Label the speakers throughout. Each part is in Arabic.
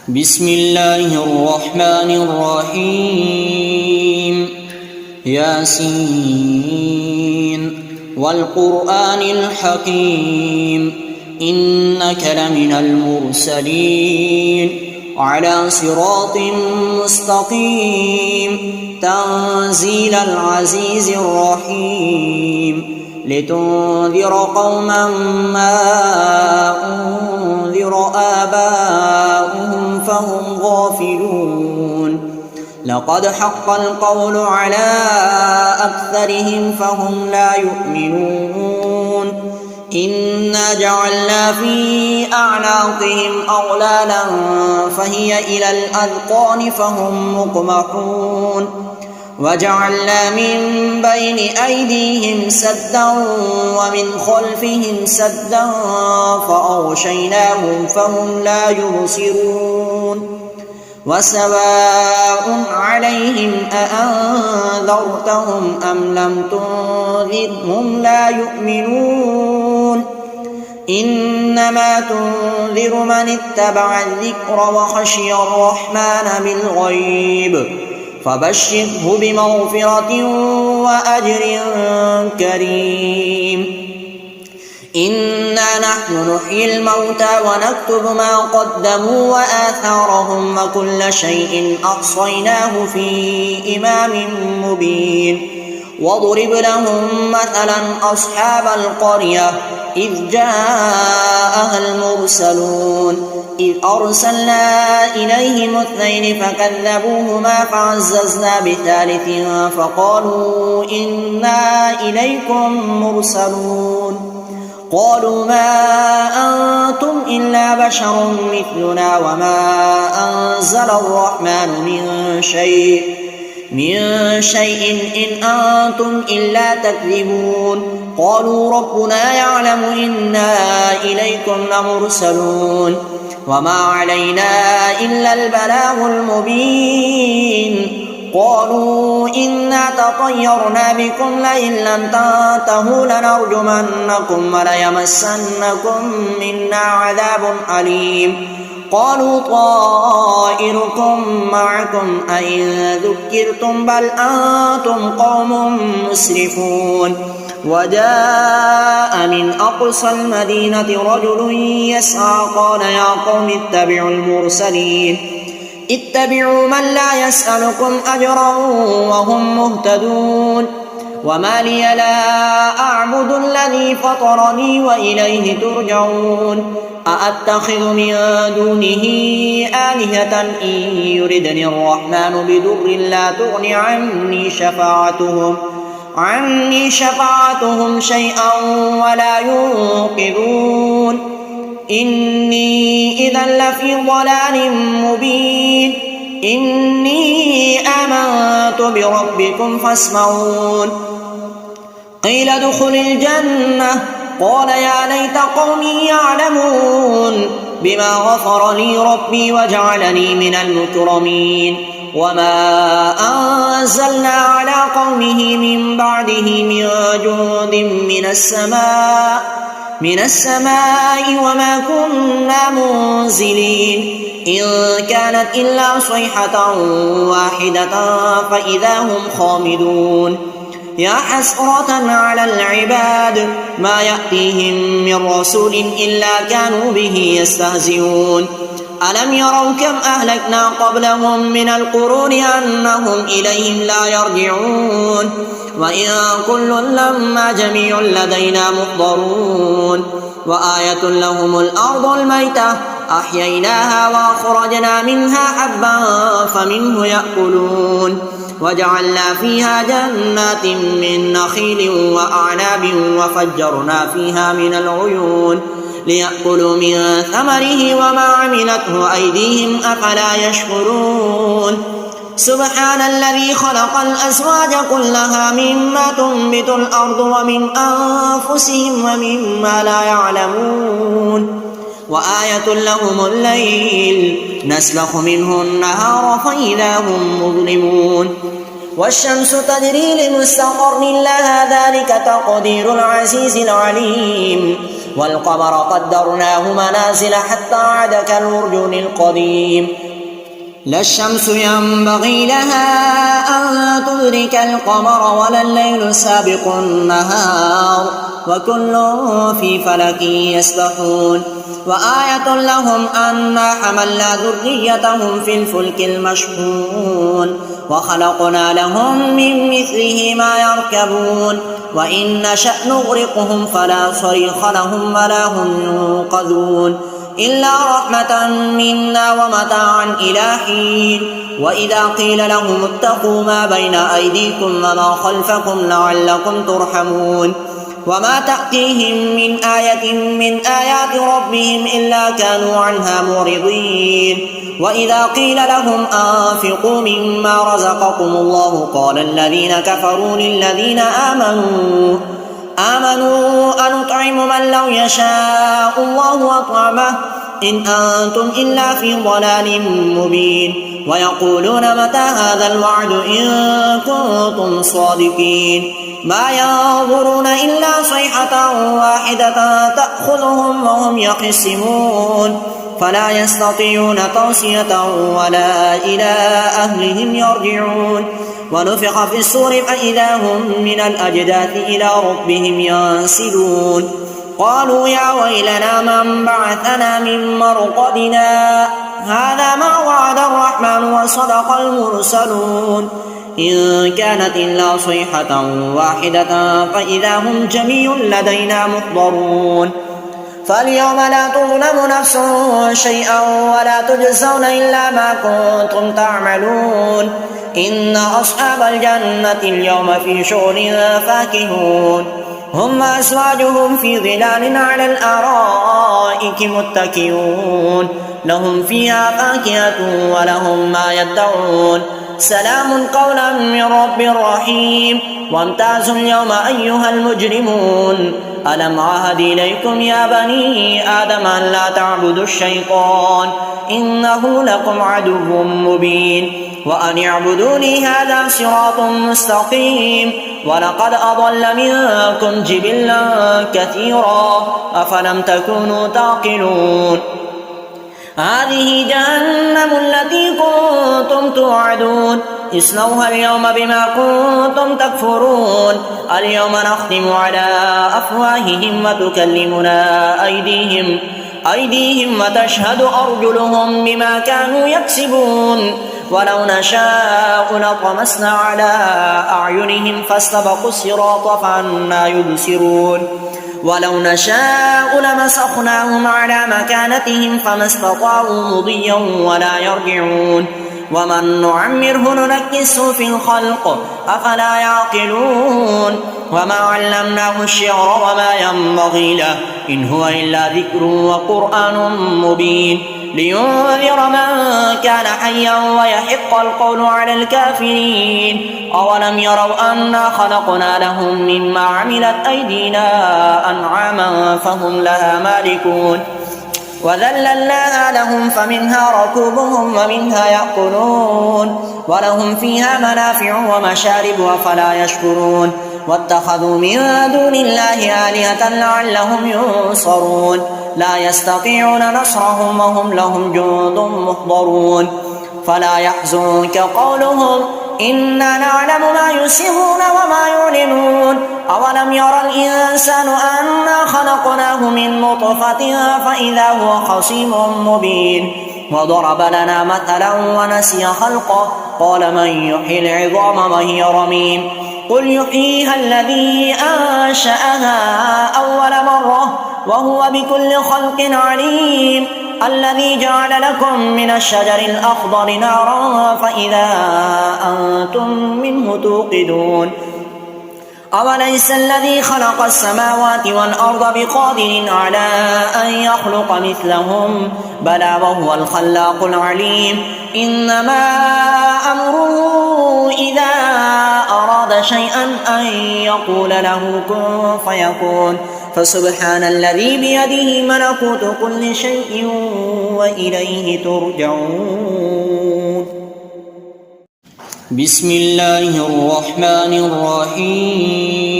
Speaker 1: بسم الله الرحمن الرحيم ياسين والقرآن الحكيم إنك لمن المرسلين على صراط مستقيم تنزيل العزيز الرحيم لتنذر قوما ما أنذر آباؤهم فهم غافلون لقد حق القول على أكثرهم فهم لا يؤمنون إنا جعلنا في أعناقهم أغلالا فهي إلى الأذقان فهم مقمحون وجعلنا من بين أيديهم سدا ومن خلفهم سدا فأغشيناهم فهم لا يبصرون وسواء عليهم أأنذرتهم أم لم تنذرهم لا يؤمنون إنما تنذر من اتبع الذكر وخشي الرحمن بالغيب فبشره بمغفرة وأجر كريم إنا نحن نحيي الموتى ونكتب ما قدموا وآثارهم وكل شيء أحصيناه في إمام مبين واضرب لهم مثلا أصحاب القرية إذ جاءها المرسلون إذ أرسلنا إليهم اثنين فكذبوهما فعززنا بثالث فقالوا إنا إليكم مرسلون قالوا ما أنتم إلا بشر مثلنا وما أنزل الرحمن من شيء إن أنتم إلا تكذبون قالوا ربنا يعلم إنا إليكم لمرسلون وما علينا إلا البلاغ المبين قالوا إنا تطيرنا بكم لئن لم تنتهوا لنرجمنكم وليمسنكم منا عذاب أليم قالوا طائركم معكم أئن ذكرتم بل أنتم قوم مسرفون وجاء من أقصى المدينة رجل يسعى قال يا قوم اتبعوا المرسلين اتبعوا من لا يسألكم أجرا وهم مهتدون وما لي لا أعبد الذي فطرني وإليه ترجعون أأتخذ من دونه آلهة إن يردني الرحمن بضر لا تغن عني شفاعتهم شيئا ولا ينقذون إني إذا لفي ضلال مبين إني آمنت بربكم فاسمعون قيل ادخل الجنة قال يا ليت قومي يعلمون بما غفر لي ربي وجعلني من المكرمين وما أنزلنا على قومه من بعده من جند من السماء وما كنا منزلين إن كانت إلا صيحة واحدة فإذا هم خامدون يا حسرة على العباد ما يأتيهم من رسول إلا كانوا به يستهزئون ألم يروا كم أهلكنا قبلهم من القرون أنهم إليهم لا يرجعون وإن كل لما جميع لدينا محضرون وآية لهم الأرض الميتة أحييناها وأخرجنا منها حبا فمنه يأكلون وجعلنا فيها جنات من نخيل وأعناب وفجرنا فيها من العيون ليأكلوا من ثمره وما عملته أيديهم أفلا يشكرون سبحان الذي خلق الأزواج كلها مما تنبت الأرض ومن أنفسهم ومما لا يعلمون وآية لهم الليل نسلخ منه النهار فإذا هم مظلمون والشمس تجري لمستقر لها ذلك تقدير العزيز العليم والقمر قدرناه منازل حتى عاد كالعرجون القديم لا الشمس ينبغي لها أن تدرك القمر ولا الليل سابق النهار وكل في فلك يسبحون وآية لهم أنا حملنا ذريتهم في الفلك المشحون وخلقنا لهم من مثله ما يركبون وإن نشأ نغرقهم فلا صريخ لهم ولا هم ينقذون إلا رحمة منا ومتاعا إلى حين وإذا قيل لهم اتقوا ما بين أيديكم وما خلفكم لعلكم ترحمون وما تأتيهم من آية من آيات ربهم إلا كانوا عنها معرضين وإذا قيل لهم أنفقوا مما رزقكم الله قال الذين كفروا للذين آمنوا أنطعم من لو يشاء الله أطعمه إن أنتم إلا في ضلال مبين ويقولون متى هذا الوعد إن كنتم صادقين ما ينظرون إلا صيحة واحدة تأخذهم وهم يخصمون فلا يستطيعون توصية ولا إلى أهلهم يرجعون ونفخ في الصور فإذا هم من الأجداث إلى ربهم ينسلون قالوا يا ويلنا من بعثنا من مرقدنا هذا ما وعد الرحمن وصدق المرسلون إن كانت إلا صيحة واحدة فإذا هم جميع لدينا محضرون فاليوم لا تظلم نفس شيئا ولا تجزون إلا ما كنتم تعملون إن أصحاب الجنة اليوم في شغل فاكهون هم وأزواجهم في ظلال على الأرائك متكئون لهم فيها فاكهة ولهم ما يدعون سلام قولا من رب رحيم وامتازوا اليوم أيها المجرمون ألم عهد إليكم يا بني آدم أن لا تعبدوا الشيطان إنه لكم عدو مبين وأن اعبدوني هذا صراط مستقيم ولقد أضل منكم جبلا كثيرا أفلم تكونوا تعقلون هذه جهنم التي كنتم توعدون اصلوها اليوم بما كنتم تكفرون اليوم نختم على أفواههم وتكلمنا أيديهم وتشهد أرجلهم بما كانوا يكسبون ولو نشاء لطمسنا على أعينهم فاستبقوا الصراط فأنى يبصرون ولو نشاء لمسخناهم على مكانتهم فما استطاعوا مضيا ولا يرجعون ومن نعمره ننكسه في الخلق أفلا يعقلون وما علمناه الشعر وما ينبغي له إن هو إلا ذكر وقرآن مبين لينذر من كان حيا ويحق القول على الكافرين أولم يروا أنا خلقنا لهم مما عملت أيدينا أنعاما فهم لها مالكون وذللناها لهم فمنها ركوبهم ومنها يأكلون ولهم فيها منافع ومشارب أفلا يشكرون واتخذوا من دون الله آلهة لعلهم ينصرون لا يستطيعون نصرهم وهم لهم جند محضرون فلا يحزنك قولهم إنا نعلم ما يسرون وما يعلنون أولم يرى الإنسان أنا خلقناه من نطفة فإذا هو خصيم مبين وضرب لنا مثلا ونسي خلقه قال من يحيي العظام وهي رميم قل يحييها الذي أنشأها أول مرة وهو بكل خلق عليم الذي جعل لكم من الشجر الأخضر نارا فإذا أنتم منه توقدون أوليس الذي خلق السماوات والأرض بقادر على أن يخلق مثلهم بلى وهو الخلاق العليم إنما أمره إذا أراد شيئا أن يقول له كن فيكون فسبحان الذي بيده ملكوت كل شيء وإليه ترجعون بسم الله الرحمن الرحيم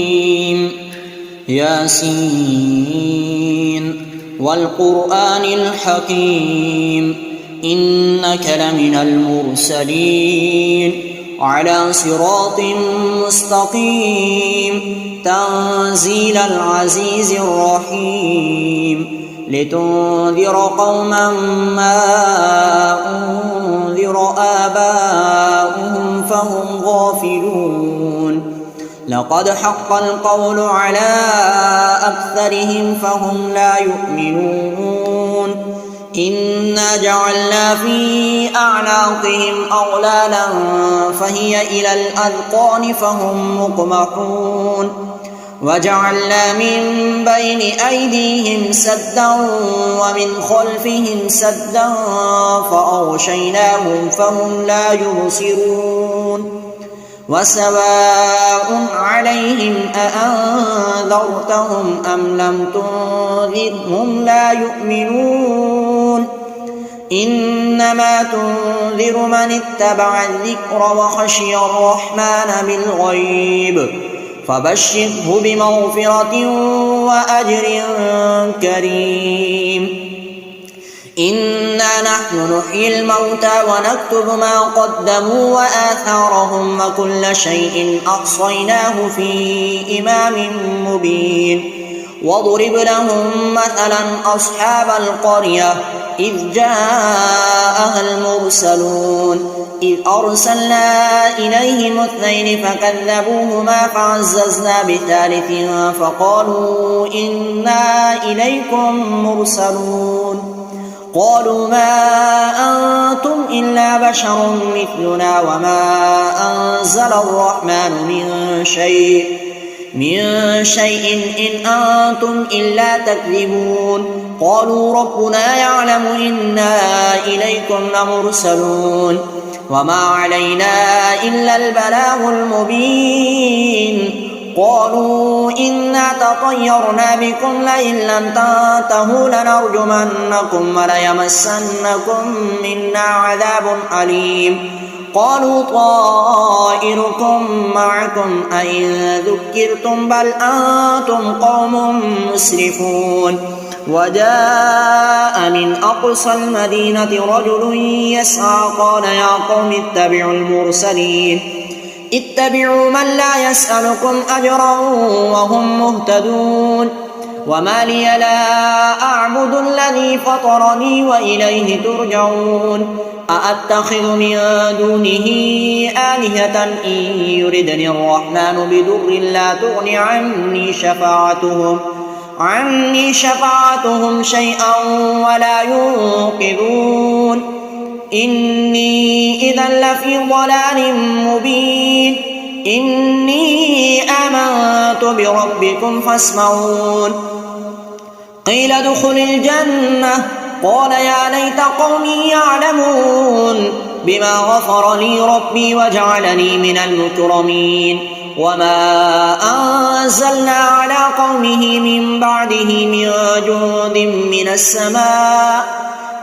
Speaker 1: ياسين والقرآن الحكيم إنك لمن المرسلين على صراط مستقيم تنزيل العزيز الرحيم لتنذر قوما ما أنذر آباؤهم فهم غافلون لقد حق القول على أكثرهم فهم لا يؤمنون إنا جعلنا في أعناقهم أغلالا فهي إلى الأذقان فهم مقمحون وجعلنا من بين أيديهم سدا ومن خلفهم سدا فأغشيناهم فهم لا يبصرون وسواء عليهم أأنذرتهم أم لم تنذرهم لا يؤمنون إنما تنذر من اتبع الذكر وخشي الرحمن بالغيب فبشره بمغفرة وأجر كريم إنا نحن نحيي الموتى ونكتب ما قدموا وآثارهم وكل شيء أحصيناه في إمام مبين واضرب لهم مثلا أصحاب القرية إذ جاءها المرسلون إذ أرسلنا إليهم اثنين فكذبوهما فعززنا بثالث فقالوا إنا إليكم مرسلون قالوا ما أنتم إلا بشر مثلنا وما أنزل الرحمن من شيء إن أنتم إلا تكذبون قالوا ربنا يعلم إنا إليكم لمرسلون وما علينا إلا البلاغ المبين قالوا إنا تطيرنا بكم لئن لم تنتهوا لنرجمنكم وليمسنكم منا عذاب أليم قالوا طائركم معكم أئن ذكرتم بل أنتم قوم مسرفون وجاء من أقصى المدينة رجل يسعى قال يا قوم اتبعوا المرسلين اتبعوا من لا يسألكم أجرا وهم مهتدون وما لي لا أعبد الذي فطرني وإليه ترجعون أأتخذ من دونه آلهة إن يردني الرحمن بضر لا تغن عني شفاعتهم شيئا ولا ينقذون إني إذا لفي ضلال مبين إني آمنت بربكم فاسمعون قيل ادخل الجنة قال يا ليت قومي يعلمون بما غفر لي ربي وجعلني من المكرمين وما أنزلنا على قومه من بعده من جند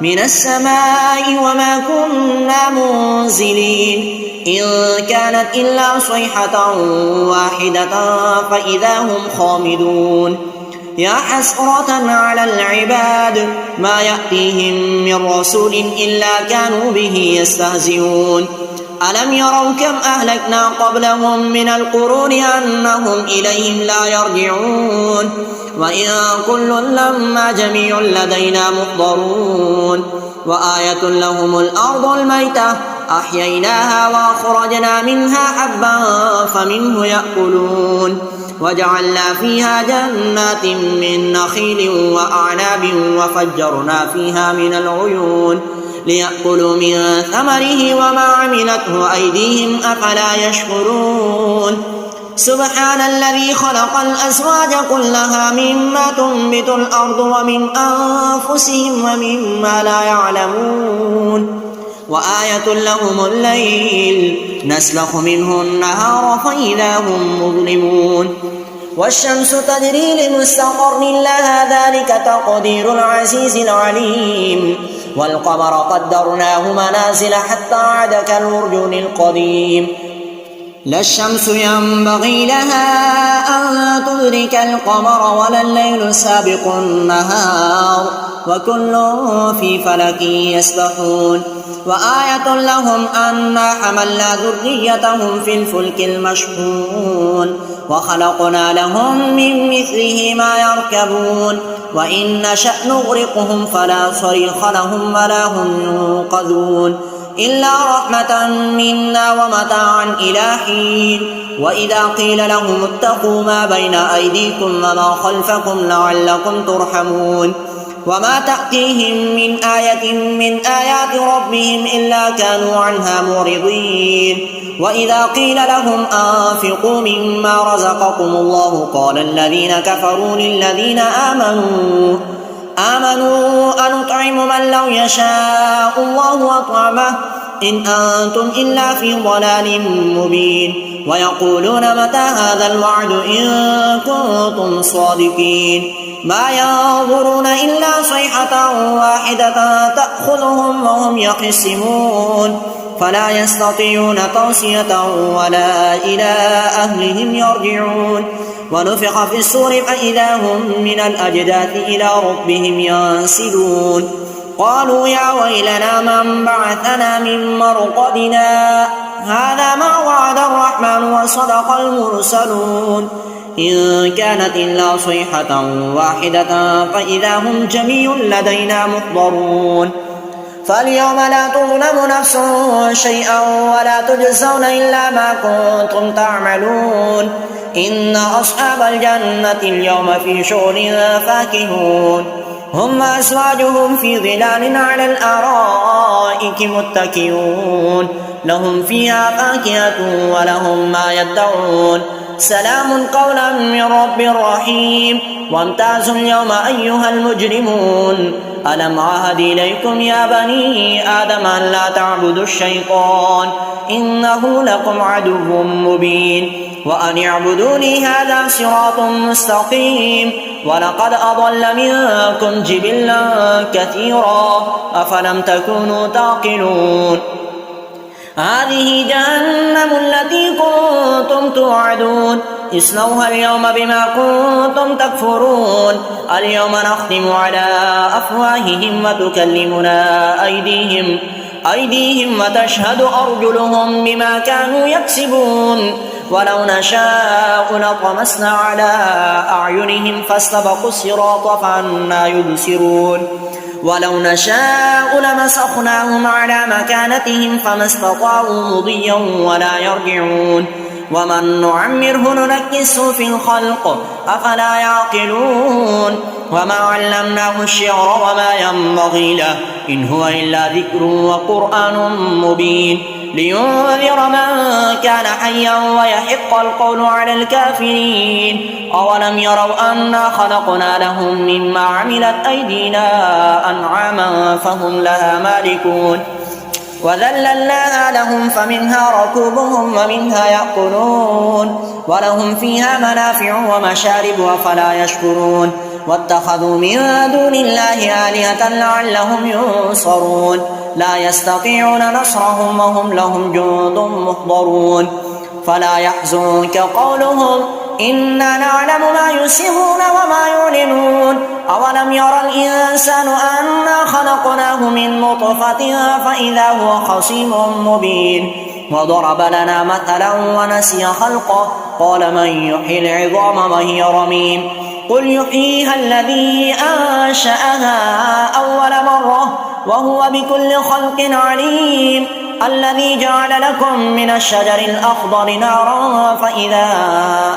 Speaker 1: من السماء وما كنا منزلين إن كانت إلا صيحة واحدة فإذا هم خامدون يا حسرة على العباد ما يأتيهم من رسول إلا كانوا به يستهزئون ألم يروا كم أهلكنا قبلهم من القرون أنهم إليهم لا يرجعون وإن كل لما جميع لدينا محضرون وآية لهم الأرض الميتة أحييناها وأخرجنا منها حبا فمنه يأكلون وجعلنا فيها جنات من نخيل وأعناب وفجرنا فيها من العيون ليأكلوا من ثمره وما عملته أيديهم أفلا يشكرون سبحان الذي خلق الأزواج كلها مما تنبت الأرض ومن أنفسهم ومما لا يعلمون وآية لهم الليل نسلخ منه النهار فإذا هم مظلمون والشمس تجري لمستقر لها ذلك تقدير العزيز العليم والقمر قدرناه منازل حتى عاد كالعرجون القديم لا الشمس ينبغي لها أن تدرك القمر ولا الليل سابق النهار وكل في فلك يسبحون وآية لهم أنا حملنا ذريتهم في الفلك المشحون وخلقنا لهم من مثله ما يركبون وإن نشأ نغرقهم فلا صريخ لهم ولا هم ينقذون إلا رحمة منا ومتاعا إلى حين وإذا قيل لهم اتقوا ما بين أيديكم وما خلفكم لعلكم ترحمون وما تأتيهم من آية من آيات ربهم إلا كانوا عنها معرضين وإذا قيل لهم أنفقوا مما رزقكم الله قال الذين كفروا للذين آمنوا أنطعم من لو يشاء الله أطعمه إن أنتم إلا في ضلال مبين ويقولون متى هذا الوعد إن كنتم صادقين ما ينظرون إلا صيحة واحدة تأخذهم وهم يخصمون فلا يستطيعون توصية ولا إلى أهلهم يرجعون ونفخ في الصور فإذا هم من الأجداث إلى ربهم ينسلون قالوا يا ويلنا من بعثنا من مرقدنا هذا ما وعد الرحمن وصدق المرسلون إن كانت إلا صيحة واحدة فإذا هم جميع لدينا محضرون فاليوم لا تظلم نفس شيئا ولا تجزون إلا ما كنتم تعملون إن أصحاب الجنة اليوم في شغل فاكهون هم أزواجهم في ظلال على الأرائك متكئون لهم فيها فاكهة ولهم ما يدعون سلام قولا من رب رحيم وامتازوا اليوم أيها المجرمون ألم عهد إليكم يا بني آدم أن لا تعبدوا الشيطان إنه لكم عدو مبين وأن اعبدوني هذا صراط مستقيم ولقد أضل منكم جبلا كثيرا أفلم تكونوا تعقلون هذه جهنم التي كنتم توعدون اصلوها اليوم بما كنتم تكفرون اليوم نختم على أفواههم وتكلمنا أيديهم وتشهد أرجلهم بما كانوا يكسبون ولو نشاء لطمسنا على أعينهم فاستبقوا الصراط فأنى يبصرون ولو نشاء لمسخناهم على مكانتهم فما استطاعوا مضيا ولا يرجعون ومن نعمره ننكسه في الخلق أفلا يعقلون وما علمناه الشعر وما ينبغي له إن هو إلا ذكر وقرآن مبين لينذر من كان حيا ويحق القول على الكافرين أولم يروا أنا خلقنا لهم مما عملت أيدينا أنعاما فهم لها مالكون وذللناها لهم فمنها ركوبهم ومنها يأكلون ولهم فيها منافع ومشارب أفلا يشكرون واتخذوا من دون الله آلهة لعلهم ينصرون لا يستطيعون نصرهم وهم لهم جند محضرون فلا يحزنك قولهم إنا نعلم ما يسرون وما يعلنون أولم يرى الإنسان أنا خلقناه من نطفة فإذا هو خصيم مبين وضرب لنا مثلا ونسي خلقه قال من يحيي العظام وهي رميم قل يحييها الذي أنشأها أول مرة وهو بكل خلق عليم الذي جعل لكم من الشجر الأخضر نارا فإذا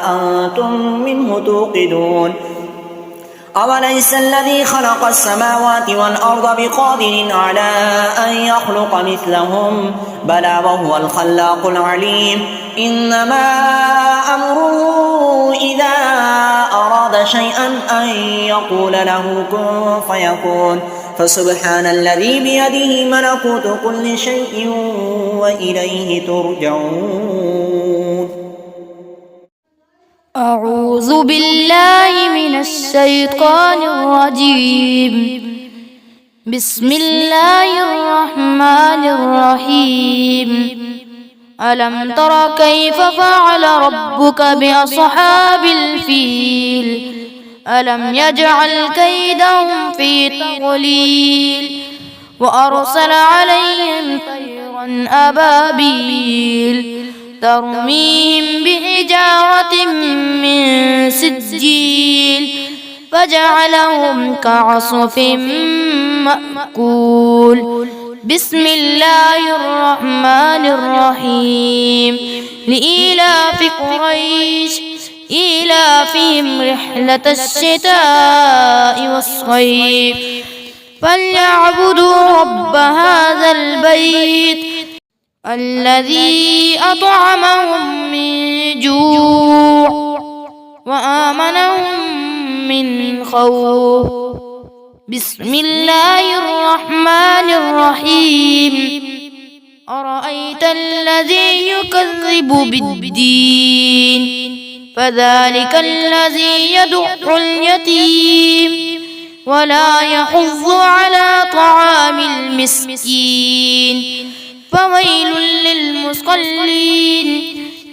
Speaker 1: أنتم منه توقدون أوليس الذي خلق السماوات والأرض بقادر على أن يخلق مثلهم بلى وهو الخلاق العليم إنما أمره إذا أراد شيئا أن يقول له كن فيكون فسبحان الذي بيده ملكوت كل شيء وإليه ترجعون
Speaker 2: أعوذ بالله من الشيطان الرجيم بسم الله الرحمن الرحيم ألم تر كيف فعل ربك بأصحاب الفيل ألم يجعل كيدهم في تضليل وأرسل عليهم طيرا أبابيل ترميهم بحجارة من سجيل فجعلهم كعصف مأكول بسم الله الرحمن الرحيم لإيلاف قريش إيلافهم رحلة الشتاء والصيف فليعبدوا رب هذا البيت الذي أطعمهم من جوع وآمنهم من خوف بسم الله الرحمن الرحيم أرأيت الذي يكذب بالدين فذلك الذي يدع اليتيم ولا يحض على طعام المسكين فويل للمصلين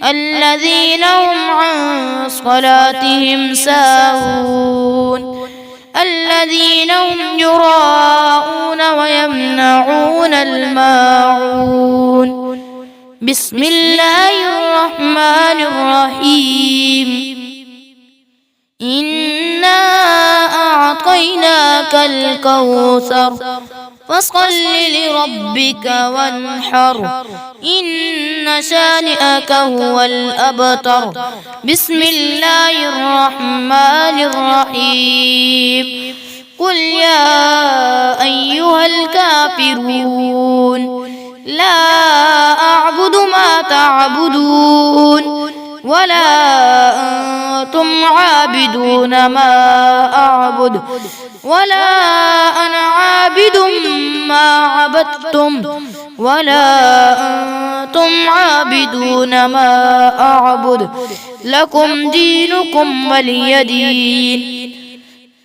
Speaker 2: الذين هم عن صلاتهم ساهون الذين هم يراءون ويمنعون الماعون بسم الله الرحمن الرحيم إنا أعطيناك الكوثر فصل لربك وانحر إن شانئك هو الأبتر بسم الله الرحمن الرحيم قل يا أيها الكافرون لا أعبد ما تعبدون ولا أنتم عابدون ما أعبد ولا أنا عابد ما عبدتم ولا أنتم عابدون ما أعبد لكم دينكم ولي دين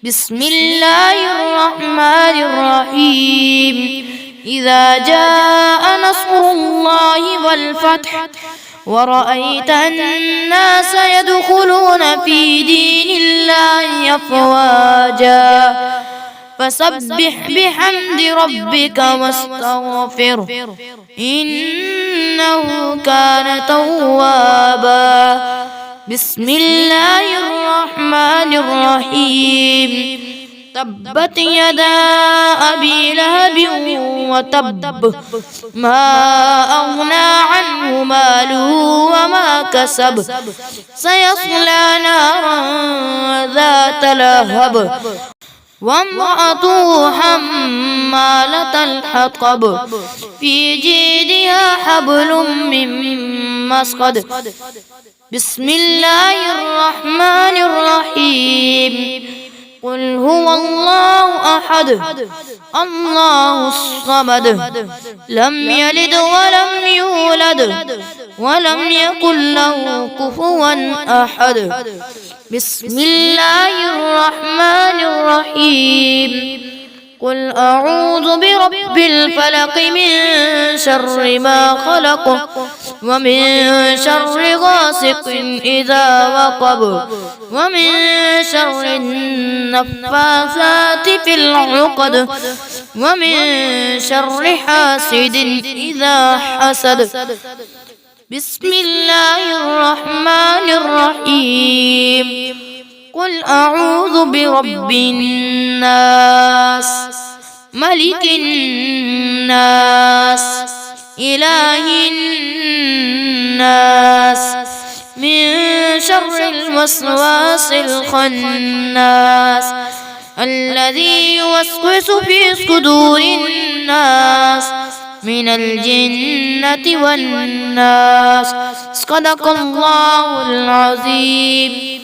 Speaker 2: بسم الله الرحمن الرحيم إذا جاء نصر الله والفتح ورأيت الناس يدخلون في دين الله أفواجا فسبح بحمد ربك واستغفره إنه كان توابا بسم الله الرحمن الرحيم تبت يدا أبي لهب وتب ما أغنى عنه ماله وما كسب سيصلى نارا ذات لهب وامرأته حمالة الحطب في جيدها حبل من مسقد بسم الله الرحمن الرحيم قل هو الله أحد الله الصمد لم يلد ولم يولد ولم يكن له كفوا أحد بسم الله الرحمن الرحيم قل أعوذ برب الفلق من شر ما خلق ومن شر غاسق إذا وقب ومن شر النفاثات في العقد ومن شر حاسد إذا حسد بسم الله الرحمن الرحيم قل أعوذ برب الناس ملك الناس إله الناس من شر الوسواس الخناس الذي يوسوس في صدور الناس من الجنة والناس صدق الله العظيم.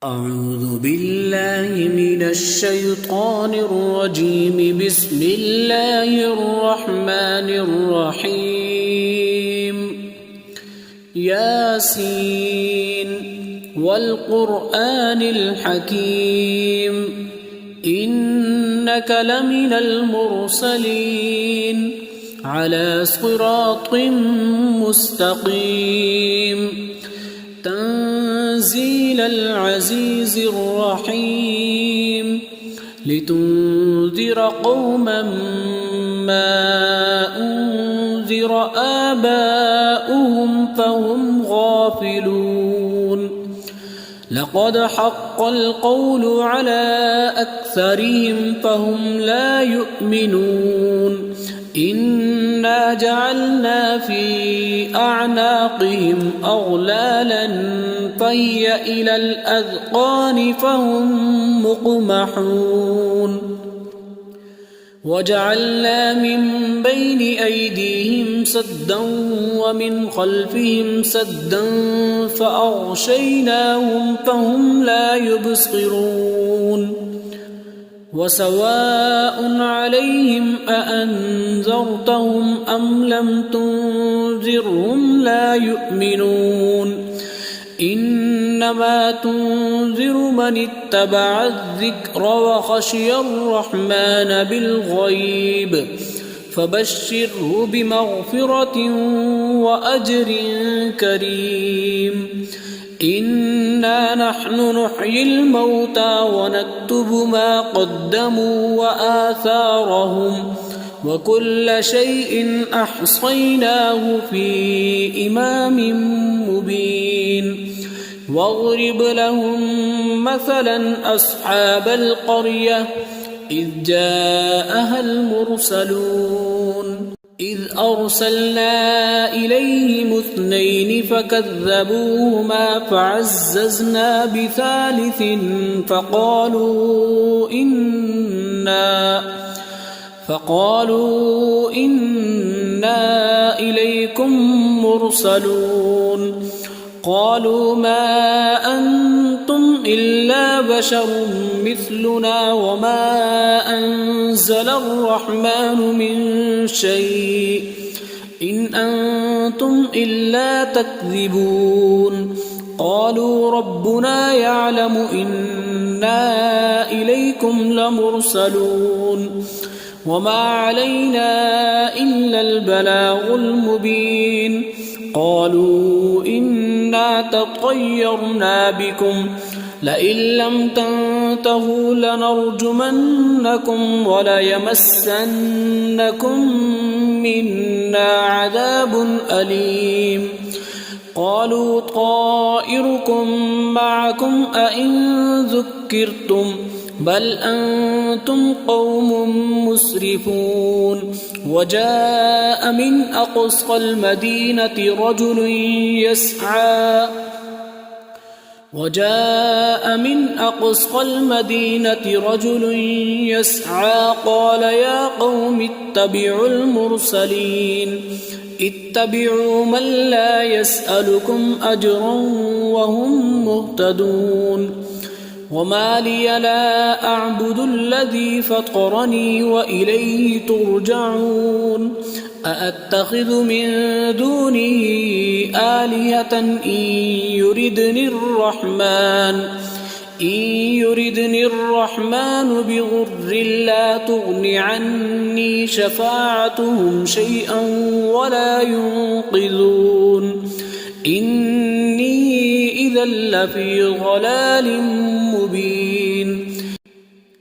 Speaker 3: أعوذ بالله من الشيطان الرجيم. بسم الله الرحمن الرحيم. ياسين والقرآن الحكيم إنك لمن المرسلين على صراط مستقيم تنزيل العزيز الرحيم لتنذر قوما ما أنذر آباؤهم فهم غافلون لقد حق القول على أكثرهم فهم لا يؤمنون إنا جعلنا في أعناقهم أغلالا فهي إلى الأذقان فهم مقمحون وجعلنا من بين أيديهم سدا ومن خلفهم سدا فأغشيناهم فهم لا يبصرون وسواء عليهم أأنذرتهم أم لم تنذرهم لا يؤمنون إنما تنذر من اتبع الذكر وخشي الرحمن بالغيب فبشره بمغفرة وأجر كريم إنا نحن نحيي الموتى ونكتب ما قدموا وآثارهم وكل شيء أحصيناه في إمام مبين واضرب لهم مثلا أصحاب القرية إذ جاءها المرسلون إذ أرسلنا إليهم 2 فكذبوهما فعززنا بثالث فقالوا إنا إليكم مرسلون قالوا ما أنتم إلا بشر مثلنا وما أنزل الرحمن من شيء إن أنتم إلا تكذبون قالوا ربنا يعلم إنا إليكم لمرسلون وما علينا إلا البلاغ المبين قالوا إنا تطيرنا بكم لئن لم تنتهوا لنرجمنكم وليمسنكم منا عذاب أليم قالوا طائركم معكم أئن ذكرتم بل أنتم قوم مسرفون وجاء من أقصى المدينة رجل يسعى قال يا قوم اتبعوا المرسلين اتبعوا من لا يسألكم أجرا وهم مهتدون وما لي لا أعبد الذي فطرني وإليه ترجعون أأتخذ من دونه آلهة إن يردني الرحمن بضر لا تغن عني شفاعتهم شيئا ولا ينقذون إني إذا لفي ضلال مبين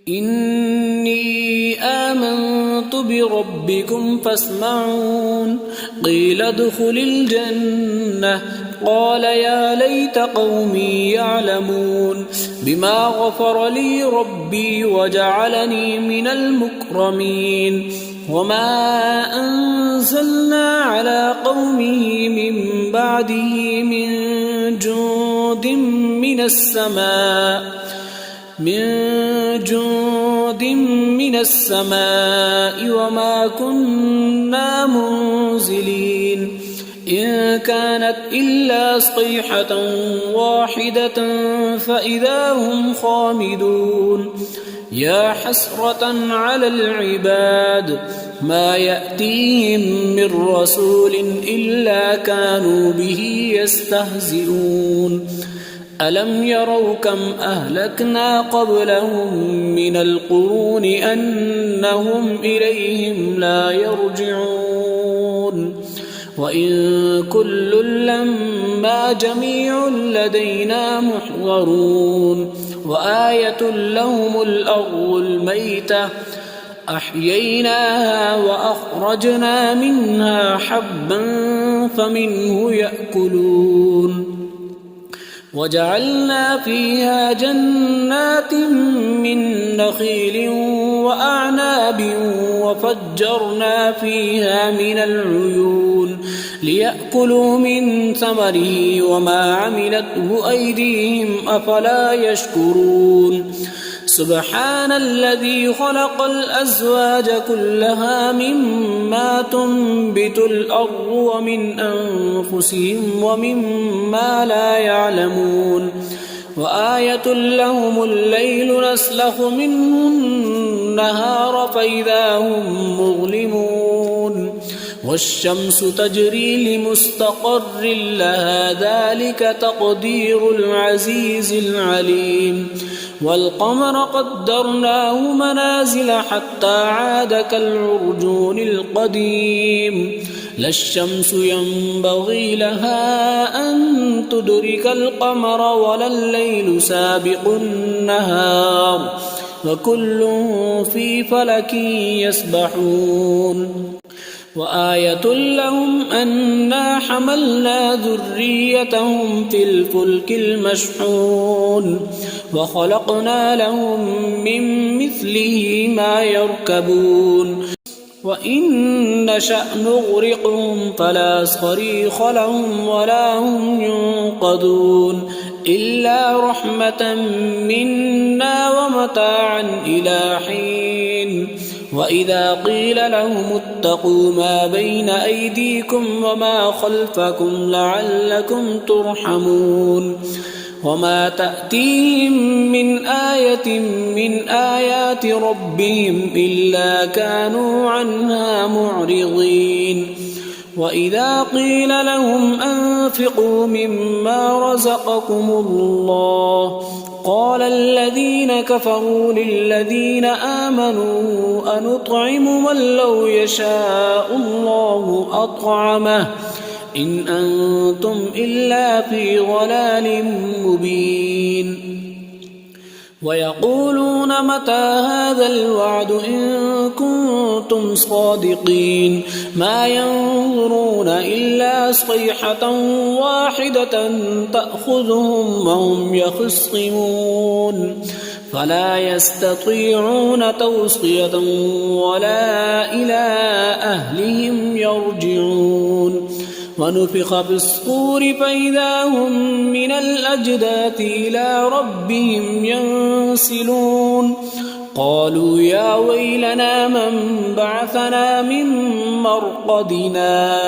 Speaker 3: إني آمنت بربكم فاسمعون قيل ادخل الجنة قال يا ليت قومي يعلمون بما غفر لي ربي وجعلني من المكرمين وما أنزلنا على قومه من بعده من جند من السماء وما كنا منزلين إن كانت إلا صيحة واحدة فإذا هم خامدون يا حسرة على العباد ما يأتيهم من رسول إلا كانوا به يستهزئون ألم يروا كم أهلكنا قبلهم من القرون أنهم إليهم لا يرجعون وإن كل لما جميع لدينا محضرون وآية لهم الأرض الميتة أحييناها وأخرجنا منها حبا فمنه يأكلون وجعلنا فيها جنات من نخيل وأعناب وفجرنا فيها من العيون ليأكلوا من ثمره وما عملته أيديهم أفلا يشكرون سبحان الذي خلق الأزواج كلها مما تنبت الأرض ومن أنفسهم ومما لا يعلمون وآية لهم الليل نسلخ منه النهار فإذا هم مظلمون والشمس تجري لمستقر لها ذلك تقدير العزيز العليم والقمر قدرناه منازل حتى عاد كالعرجون القديم لا الشمس ينبغي لها أن تدرك القمر ولا الليل سابق النهار وكل في فلك يسبحون وآية لهم أنا حملنا ذريتهم في الفلك المشحون وخلقنا لهم من مثله ما يركبون وإن نشأ نغرقهم فلا صريخ لهم ولا هم ينقذون إلا رحمة منا ومتاعا إلى حين وإذا قيل لهم اتقوا ما بين أيديكم وما خلفكم لعلكم ترحمون وما تأتيهم من آية من آيات ربهم إلا كانوا عنها معرضين وإذا قيل لهم أنفقوا مما رزقكم الله قال الذين كفروا للذين آمنوا أنطعم من لو يشاء الله أطعمه إن أنتم إلا في ضلال مبين ويقولون متى هذا الوعد إن كنتم صادقين ما ينظرون إلا صيحة واحدة تأخذهم وهم يخصمون فلا يستطيعون توصية ولا إلى أهلهم يرجعون ونفخ في الصور فإذا هم من الأجداث إلى ربهم ينسلون قالوا يا ويلنا من بعثنا من مرقدنا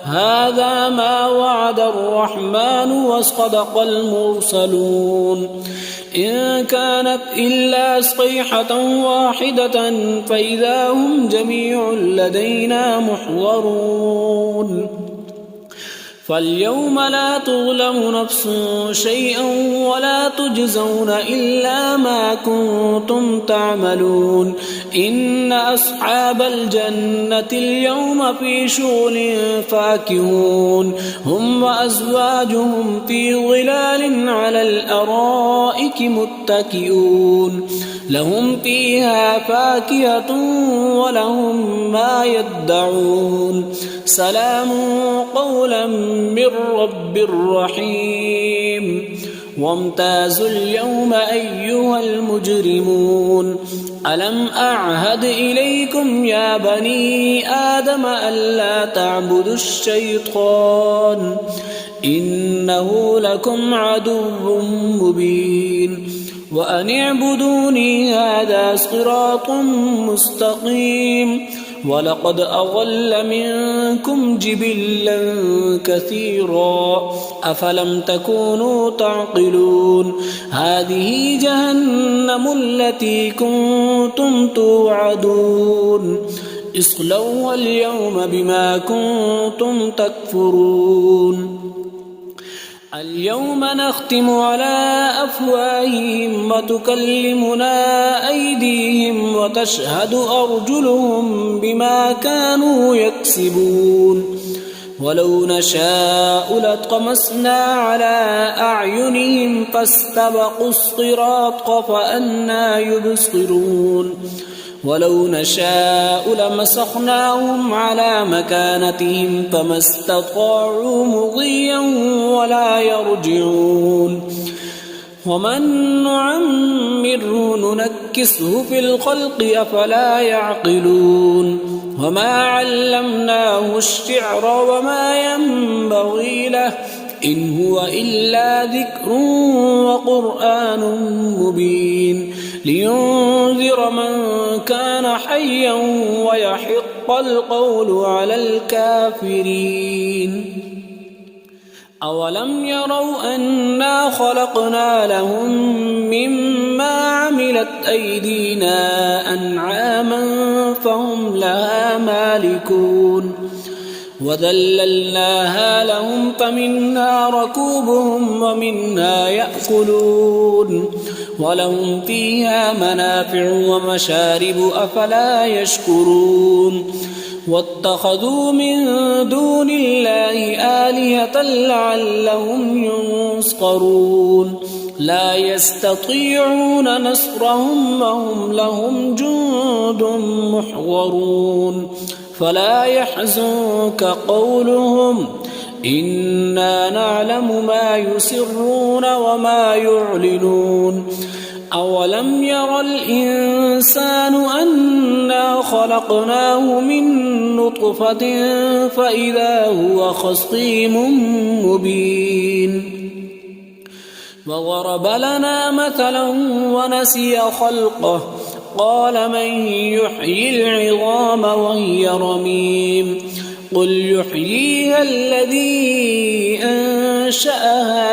Speaker 3: هذا ما وعد الرحمن وصدق المرسلون إن كانت إلا صيحة واحدة فإذا هم جميع لدينا محضرون فاليوم لا تظلم نفس شيئا ولا تجزون إلا ما كنتم تعملون إن أصحاب الجنة اليوم في شغل فاكهون هم وأزواجهم في ظلال على الأرائك متكئون لهم فيها فاكهة ولهم ما يدعون سلام قولا من رب رحيم وامتازوا اليوم أيها المجرمون ألم أعهد إليكم يا بني آدم ألا تعبدوا الشيطان إنه لكم عدو مبين وأن اعبدوني هذا صراط مستقيم ولقد أضل منكم جبلا كثيرا أفلم تكونوا تعقلون هذه جهنم التي كنتم توعدون اصلوها اليوم بما كنتم تكفرون اليوم نختم على أفواههم وتكلمنا أيديهم وتشهد أرجلهم بما كانوا يكسبون ولو نشاء لطمسنا على أعينهم فاستبقوا الصراط فأنى يبصرون ولو نشاء لمسخناهم على مكانتهم فما استطاعوا مضيا ولا يرجعون ومن نعمره ننكسه في الخلق أفلا يعقلون وما علمناه الشعر وما ينبغي له إن هو إلا ذكر وقرآن مبين لينذر من كان حيا ويحق القول على الكافرين أولم يروا أنا خلقنا لهم مما عملت أيدينا أنعاما فهم لها مالكون وذللناها لهم فمنها ركوبهم ومنها يأكلون ولهم فيها منافع ومشارب أفلا يشكرون واتخذوا من دون الله آلهة لعلهم ينصرون لا يستطيعون نصرهم وهم لهم جند محضرون فلا يحزنك قولهم إنا نعلم ما يسرون وما يعلنون أولم ير الإنسان أنا خلقناه من نطفة فإذا هو خصيم مبين وضرب لنا مثلا ونسي خلقه قال من يحيي العظام وهي رميم قل يحييها الذي أنشأها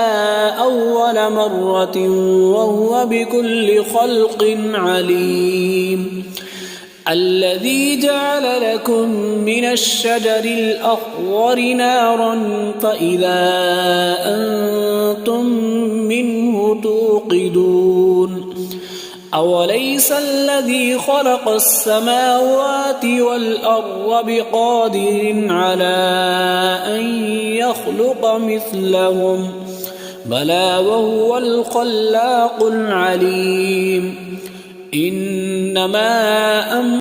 Speaker 3: أول مرة وهو بكل خلق عليم الذي جعل لكم من الشجر الأخضر نارا فإذا أنتم منه توقدون أوليس الذي خلق السماوات والأرض بقادر على أن يخلق مثلهم بلى وهو الخلاق العليم إنما